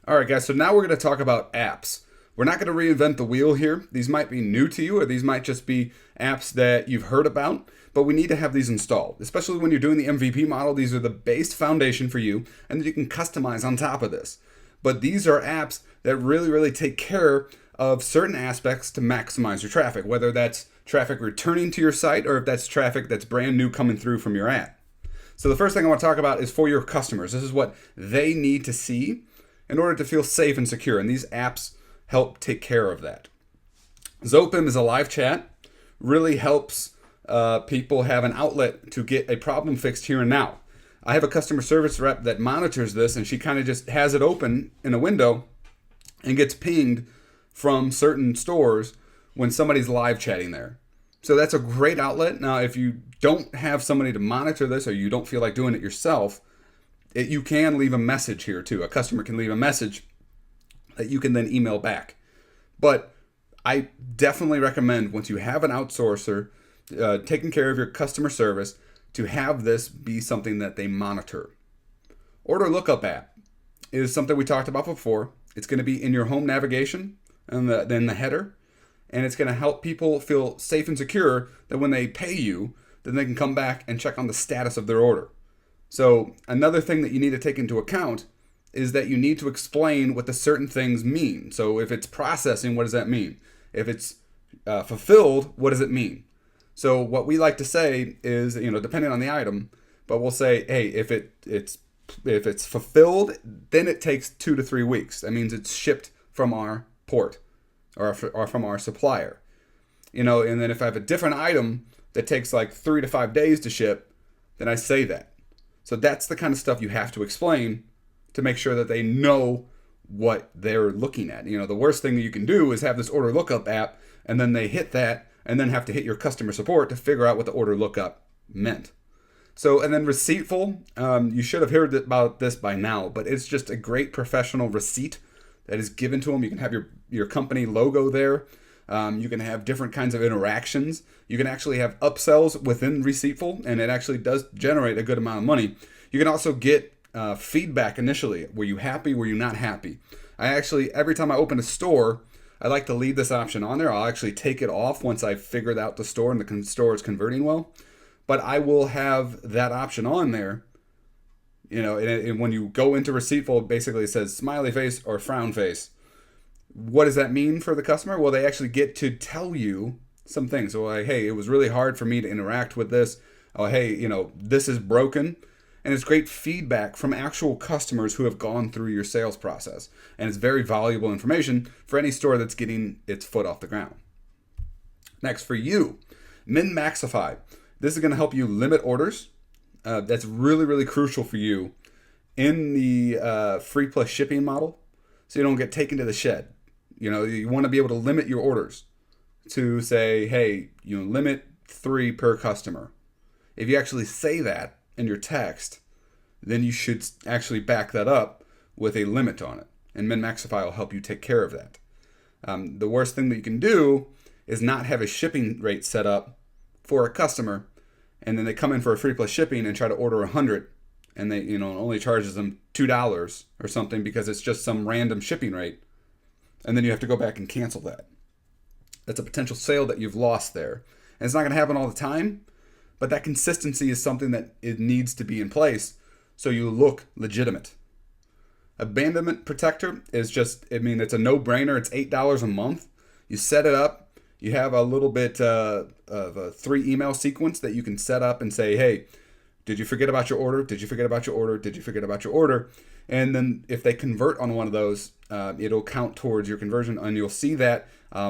All right, guys, so now we're going to talk about apps. We're not going to reinvent the wheel here. These might be new to you, or these might just be apps that you've heard about, but we need to have these installed. Especially when you're doing the MVP model, these are the base foundation for you, and then you can customize on top of this. But these are apps that really take care of certain aspects to maximize your traffic, whether that's traffic returning to your site or if that's traffic that's brand new coming through from your ad. So the first thing I want to talk about is for your customers. This is what they need to see in order to feel safe and secure. And these apps help take care of that. Zopim is a live chat, really helps people have an outlet to get a problem fixed here and now. I have a customer service rep that monitors this, and she kind of just has it open in a window and gets pinged from certain stores when somebody's live chatting there. So that's a great outlet. Now, if you don't have somebody to monitor this or you don't feel like doing it yourself, you can leave a message here too. A customer can leave a message that you can then email back. But I definitely recommend, once you have an outsourcer taking care of your customer service, to have this be something that they monitor. Order Lookup app is something we talked about before. It's going to be in your home navigation and then the header, and it's going to help people feel safe and secure that when they pay you, then they can come back and check on the status of their order. So another thing that you need to take into account is that you need to explain what the certain things mean. So if it's processing, what does that mean? If it's fulfilled, what does it mean? So what we like to say is, depending on the item, but we'll say, hey, if it's fulfilled, then it takes 2 to 3 weeks. That means it's shipped from our port or from our supplier. And then if I have a different item that takes like 3 to 5 days to ship, then I say that. So that's the kind of stuff you have to explain to make sure that they know what they're looking at. The worst thing that you can do is have this order lookup app and then they hit that and then have to hit your customer support to figure out what the order lookup meant. So, and then Receiptful, you should have heard about this by now, but it's just a great professional receipt that is given to them. You can have your company logo there. You can have different kinds of interactions. You can actually have upsells within Receiptful, and it actually does generate a good amount of money. You can also get feedback initially. Were you happy? Were you not happy? I actually, every time I open a store, I like to leave this option on there. I'll actually take it off once I've figured out the store and the store is converting well. But I will have that option on there. And when you go into Receiptful, basically it says smiley face or frown face. What does that mean for the customer? Well, they actually get to tell you some things. So like, hey, it was really hard for me to interact with this. Oh, hey, this is broken. And it's great feedback from actual customers who have gone through your sales process. And it's very valuable information for any store that's getting its foot off the ground. Next, for you, Min-Maxify. This is going to help you limit orders. That's really crucial for you in the free plus shipping model, so you don't get taken to the shed. You want to be able to limit your orders to say, hey, limit 3 per customer. If you actually say that in your text, then you should actually back that up with a limit on it. And Min-Maxify will help you take care of that. The worst thing that you can do is not have a shipping rate set up for a customer, and then they come in for a free plus shipping and try to order 100, and they only charges them $2 or something because it's just some random shipping rate, and then you have to go back and cancel that. That's a potential sale that you've lost there. And it's not going to happen all the time, but that consistency is something that it needs to be in place so you look legitimate. Abandonment Protector is it's a no-brainer. It's $8 a month. You set it up. You have a little bit of a 3 email sequence that you can set up and say, hey, did you forget about your order? Did you forget about your order? Did you forget about your order? And then if they convert on one of those, it'll count towards your conversion, and you'll see that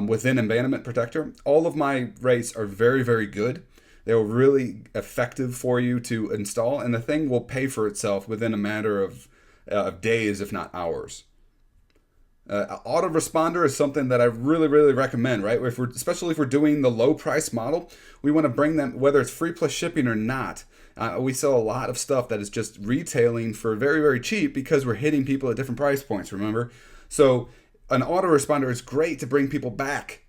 within Abandonment Protector. All of my rates are very good. They're really effective for you to install, and the thing will pay for itself within a matter of days, if not hours. Autoresponder is something that I really recommend, right? Especially if we're doing the low price model, we want to bring them, whether it's free plus shipping or not. We sell a lot of stuff that is just retailing for very cheap because we're hitting people at different price points, remember? So an autoresponder is great to bring people back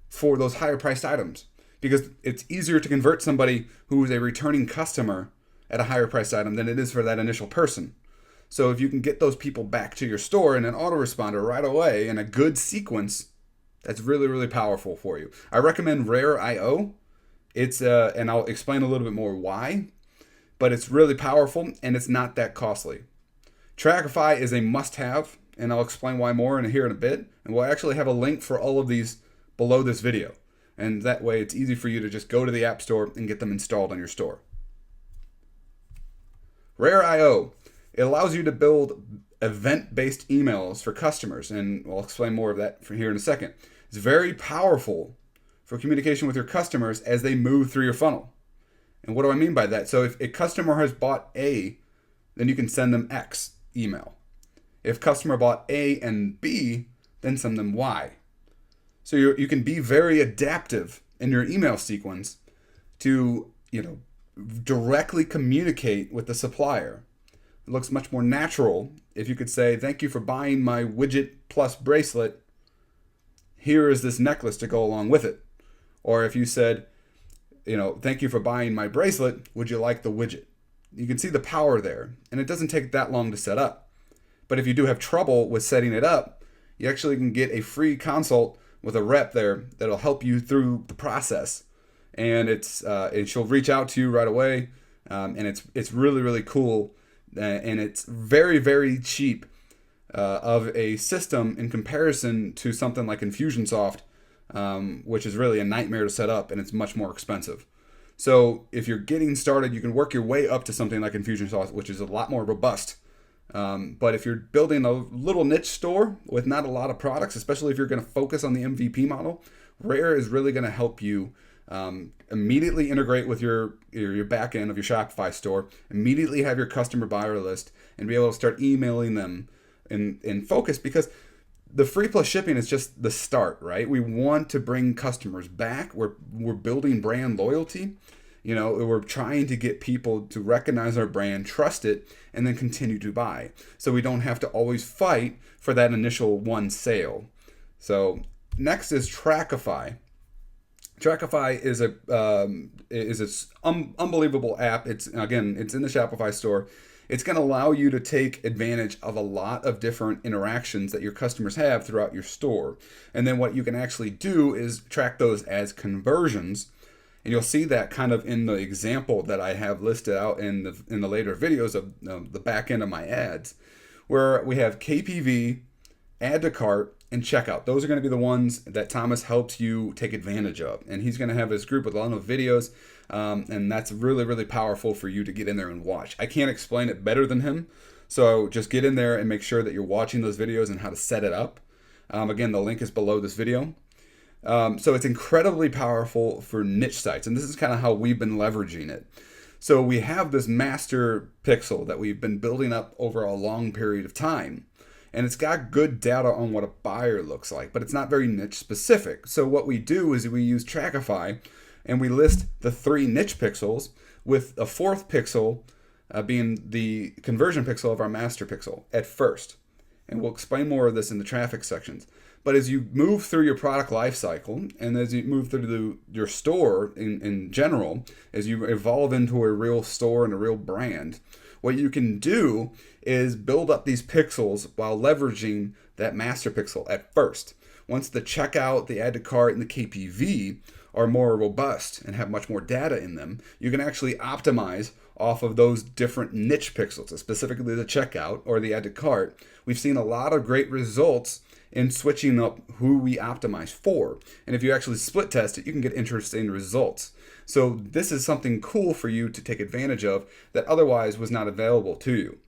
for those higher priced items because it's easier to convert somebody who is a returning customer at a higher priced item than it is for that initial person. So if you can get those people back to your store in an autoresponder right away in a good sequence, that's really, really powerful for you. I recommend Rare.io. It's and I'll explain a little bit more why, but it's really powerful and it's not that costly. Trackify is a must-have, and I'll explain why more here in a bit. And we'll actually have a link for all of these below this video. And that way it's easy for you to just go to the App Store and get them installed on your store. Rare.io, it allows you to build event-based emails for customers, and we'll explain more of that from here in a second. It's very powerful for communication with your customers as they move through your funnel. And what do I mean by that? So if a customer has bought A, then you can send them X email. If customer bought A and B, then send them Y. So you can be very adaptive in your email sequence to, directly communicate with the supplier. It looks much more natural if you could say, thank you for buying my widget plus bracelet. Here is this necklace to go along with it. Or if you said, thank you for buying my bracelet. Would you like the widget? You can see the power there, and it doesn't take that long to set up. But if you do have trouble with setting it up, you actually can get a free consult with a rep there that'll help you through the process. And she'll reach out to you right away, and it's really, really cool, and it's very, very cheap of a system in comparison to something like Infusionsoft, which is really a nightmare to set up, and it's much more expensive. So if you're getting started, you can work your way up to something like Infusionsoft, which is a lot more robust. But if you're building a little niche store with not a lot of products, especially if you're going to focus on the MVP model, Rare is really going to help you immediately integrate with your back end of your Shopify store, immediately have your customer buyer list, and be able to start emailing them in focus, because the free plus shipping is just the start, right? We want to bring customers back. We're building brand loyalty. We're trying to get people to recognize our brand, trust it, and then continue to buy. So we don't have to always fight for that initial one sale. So next is Trackify. Trackify is an unbelievable app. It's in the Shopify store. It's going to allow you to take advantage of a lot of different interactions that your customers have throughout your store. And then what you can actually do is track those as conversions. And you'll see that kind of in the example that I have listed out in the later videos of the back end of my ads, where we have KPV, add to cart, and checkout. Those are going to be the ones that Thomas helps you take advantage of. And he's going to have his group with a lot of videos, and that's really, really powerful for you to get in there and watch. I can't explain it better than him, so just get in there and make sure that you're watching those videos and how to set it up. Again, the link is below this video. So it's incredibly powerful for niche sites, and this is kind of how we've been leveraging it. So we have this master pixel that we've been building up over a long period of time, and it's got good data on what a buyer looks like, but it's not very niche specific. So what we do is we use Trackify, and we list the 3 niche pixels, with a 4th pixel being the conversion pixel of our master pixel at first. And we'll explain more of this in the traffic sections. But as you move through your product life cycle, and as you move through your store in general, as you evolve into a real store and a real brand, what you can do is build up these pixels while leveraging that master pixel at first. Once the checkout, the add to cart, and the KPV are more robust and have much more data in them, you can actually optimize off of those different niche pixels, specifically the checkout or the add to cart. We've seen a lot of great results in switching up who we optimize for. And if you actually split test it, you can get interesting results. So this is something cool for you to take advantage of that otherwise was not available to you.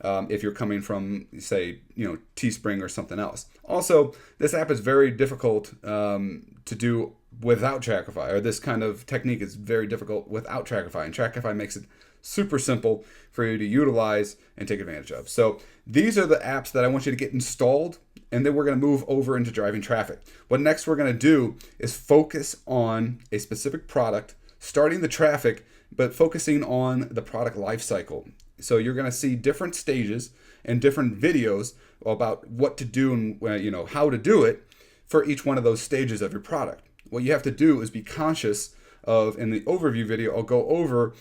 If you're coming from, say, Teespring or something else. Also, this app is very difficult to do without Trackify, or this kind of technique is very difficult without Trackify, and Trackify makes it super simple for you to utilize and take advantage of. So these are the apps that I want you to get installed, and then we're going to move over into driving traffic. What next we're going to do is focus on a specific product, starting the traffic, but focusing on the product lifecycle. So you're going to see different stages and different videos about what to do and how to do it for each one of those stages of your product. What you have to do is be conscious of, in the overview video, I'll go over,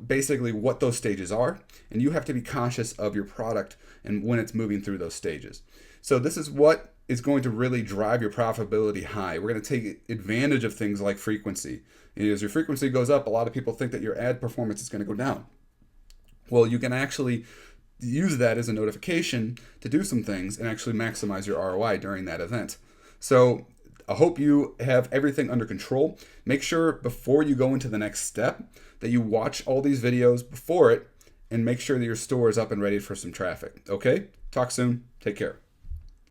basically what those stages are, and you have to be conscious of your product and when it's moving through those stages. So this is what is going to really drive your profitability high. We're going to take advantage of things like frequency. As your frequency goes up, a lot of people think that your ad performance is going to go down. Well, you can actually use that as a notification to do some things and actually maximize your ROI during that event. So I hope you have everything under control. Make sure before you go into the next step that you watch all these videos before it and make sure that your store is up and ready for some traffic. Okay? Talk soon. Take care.